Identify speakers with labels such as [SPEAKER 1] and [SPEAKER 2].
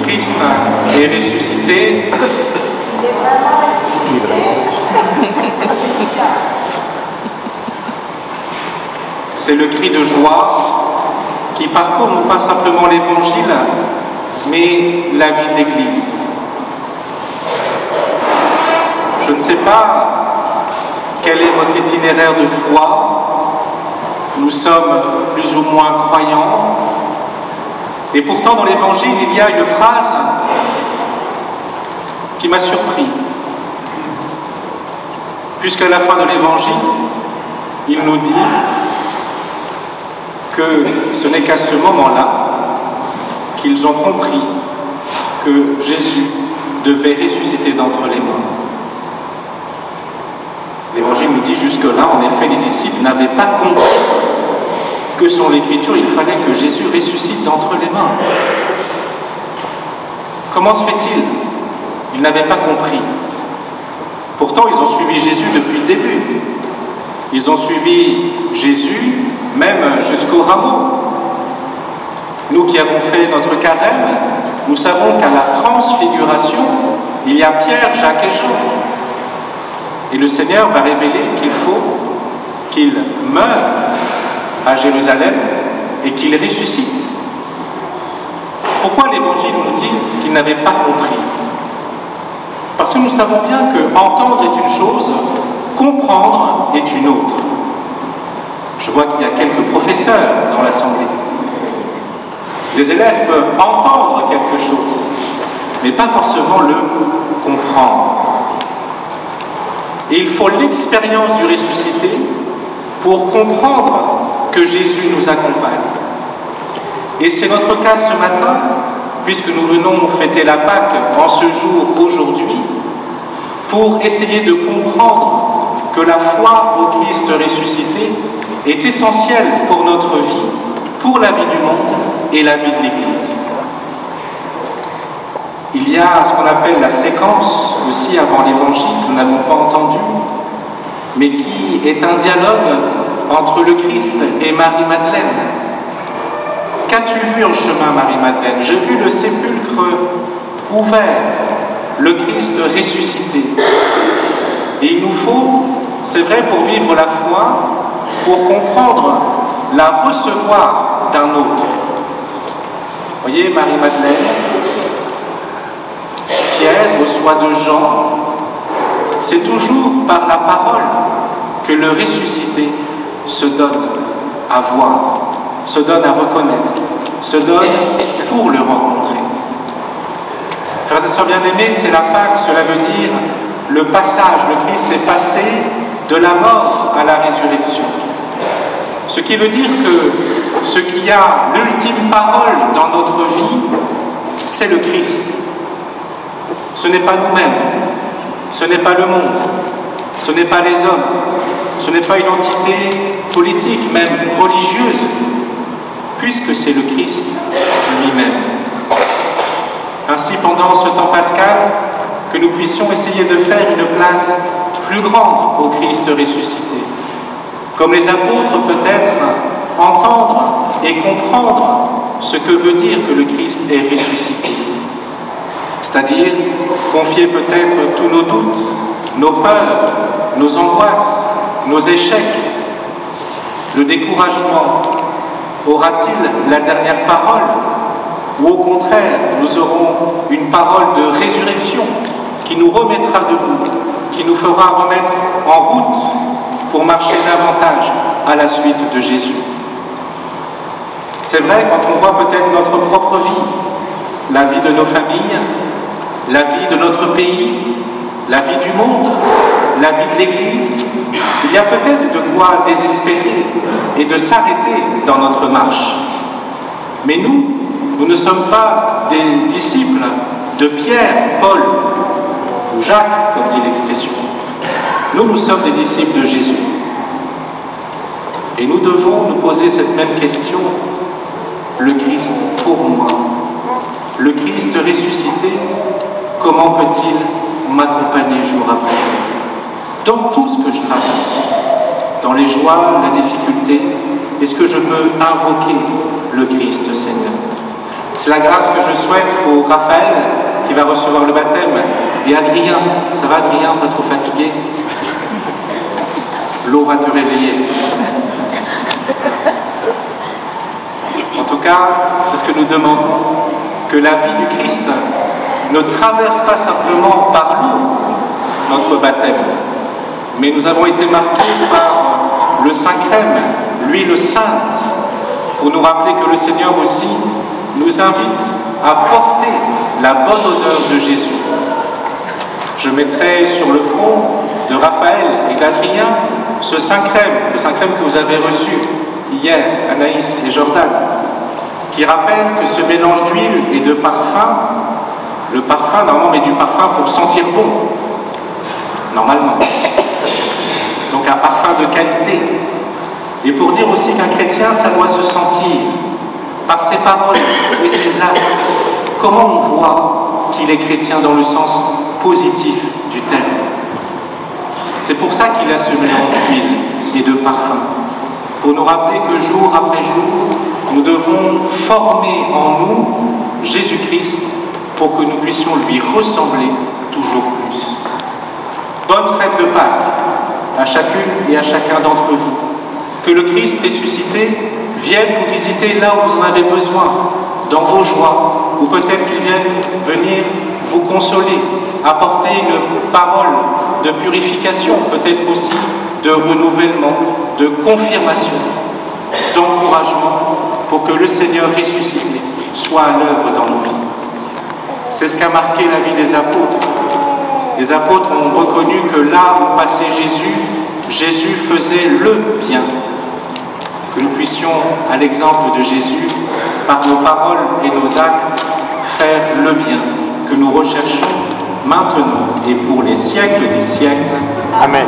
[SPEAKER 1] Christ est ressuscité. C'est le cri de joie qui parcourt non pas simplement l'Évangile, mais la vie de l'Église. Je ne sais pas quel est votre itinéraire de foi. Nous sommes plus ou moins croyants. Et pourtant, dans l'Évangile, il y a une phrase qui m'a surpris. Puisqu'à la fin de l'Évangile, il nous dit que ce n'est qu'à ce moment-là qu'ils ont compris que Jésus devait ressusciter d'entre les morts. L'Évangile nous dit jusque-là, en effet, les disciples n'avaient pas compris que selon l'Écriture, il fallait que Jésus ressuscite d'entre les morts. Comment se fait-il? Ils n'avaient pas compris. Pourtant, ils ont suivi Jésus depuis le début. Ils ont suivi Jésus même jusqu'au rameau. Nous qui avons fait notre carême, nous savons qu'à la transfiguration, il y a Pierre, Jacques et Jean. Et le Seigneur va révéler qu'il faut qu'il meure à Jérusalem et qu'il ressuscite. Pourquoi l'Évangile nous dit qu'ils n'avaient pas compris? Parce que nous savons bien que entendre est une chose, comprendre est une autre. Je vois qu'il y a quelques professeurs dans l'Assemblée. Les élèves peuvent entendre quelque chose, mais pas forcément le comprendre. Et il faut l'expérience du ressuscité pour comprendre que Jésus nous accompagne. Et c'est notre cas ce matin, puisque nous venons fêter la Pâque en ce jour aujourd'hui, pour essayer de comprendre que la foi au Christ ressuscité est essentielle pour notre vie, pour la vie du monde et la vie de l'Église. Il y a ce qu'on appelle la séquence aussi avant l'Évangile, que nous n'avons pas entendu, mais qui est un dialogue entre le Christ et Marie-Madeleine. Qu'as-tu vu en chemin, Marie-Madeleine? J'ai vu le sépulcre ouvert, le Christ ressuscité. Et il nous faut, c'est vrai, pour vivre la foi, pour comprendre, la recevoir d'un autre. Vous voyez, Marie-Madeleine, Pierre reçoit de Jean, c'est toujours par la parole que le ressuscité se donne à voir, se donne à reconnaître, se donne pour le rencontrer. Frères et sœurs bien-aimés, c'est la Pâque, cela veut dire le passage, le Christ est passé de la mort à la résurrection. Ce qui veut dire que ce qui a l'ultime parole dans notre vie, c'est le Christ. Ce n'est pas nous-mêmes, ce n'est pas le monde, ce n'est pas les hommes, ce n'est pas une entité politique, même religieuse, puisque c'est le Christ lui-même. Ainsi, pendant ce temps pascal, que nous puissions essayer de faire une place plus grande au Christ ressuscité. Comme les apôtres, peut-être, entendre et comprendre ce que veut dire que le Christ est ressuscité. C'est-à-dire confier peut-être tous nos doutes, nos peurs, nos angoisses, nos échecs, le découragement. Aura-t-il la dernière parole? Ou au contraire, nous aurons une parole de résurrection qui nous remettra debout, qui nous fera remettre en route pour marcher davantage à la suite de Jésus. C'est vrai, quand on voit peut-être notre propre vie, la vie de nos familles, la vie de notre pays, la vie du monde, la vie de l'Église, il y a peut-être de quoi désespérer et de s'arrêter dans notre marche. Mais nous ne sommes pas des disciples de Pierre, Paul ou Jacques, comme dit l'expression. Nous sommes des disciples de Jésus. Et nous devons nous poser cette même question. Le Christ pour moi, le Christ ressuscité, comment peut-il m'accompagner jour après jour? Dans tout ce que je traverse, dans les joies, les difficultés, est-ce que je peux invoquer le Christ Seigneur? C'est la grâce que je souhaite pour Raphaël, qui va recevoir le baptême, et Adrien. Ça va, Adrien, pas trop fatigué? L'eau va te réveiller. En tout cas, c'est ce que nous demandons, que la vie du Christ ne traverse pas simplement par nous notre baptême, mais nous avons été marqués par le Saint-Crème, l'huile sainte, pour nous rappeler que le Seigneur aussi nous invite à porter la bonne odeur de Jésus. Je mettrai sur le front de Raphaël et d'Adrien ce Saint-Crème, le Saint-Crème que vous avez reçu hier, Anaïs et Jordan, qui rappelle que ce mélange d'huile et de parfum, le parfum, normalement, on met du parfum pour sentir bon, normalement. Donc un parfum de qualité. Et pour dire aussi qu'un chrétien, ça doit se sentir, par ses paroles et ses actes, comment on voit qu'il est chrétien dans le sens positif du terme. C'est pour ça qu'il a ce mélange d'huile et de parfum, pour nous rappeler que jour après jour, nous devons former en nous Jésus-Christ pour que nous puissions lui ressembler toujours plus. Bonne fête de Pâques à chacune et à chacun d'entre vous. Que le Christ ressuscité vienne vous visiter là où vous en avez besoin, dans vos joies, ou peut-être qu'il vienne venir vous consoler, apporter une parole de purification, peut-être aussi de renouvellement, de confirmation, d'encouragement, pour que le Seigneur ressuscité soit à l'œuvre dans nos vies. C'est ce qu'a marqué la vie des apôtres. Les apôtres ont reconnu que là où passait Jésus, Jésus faisait le bien. Que nous puissions, à l'exemple de Jésus, par nos paroles et nos actes, faire le bien que nous recherchons maintenant et pour les siècles des siècles. Amen.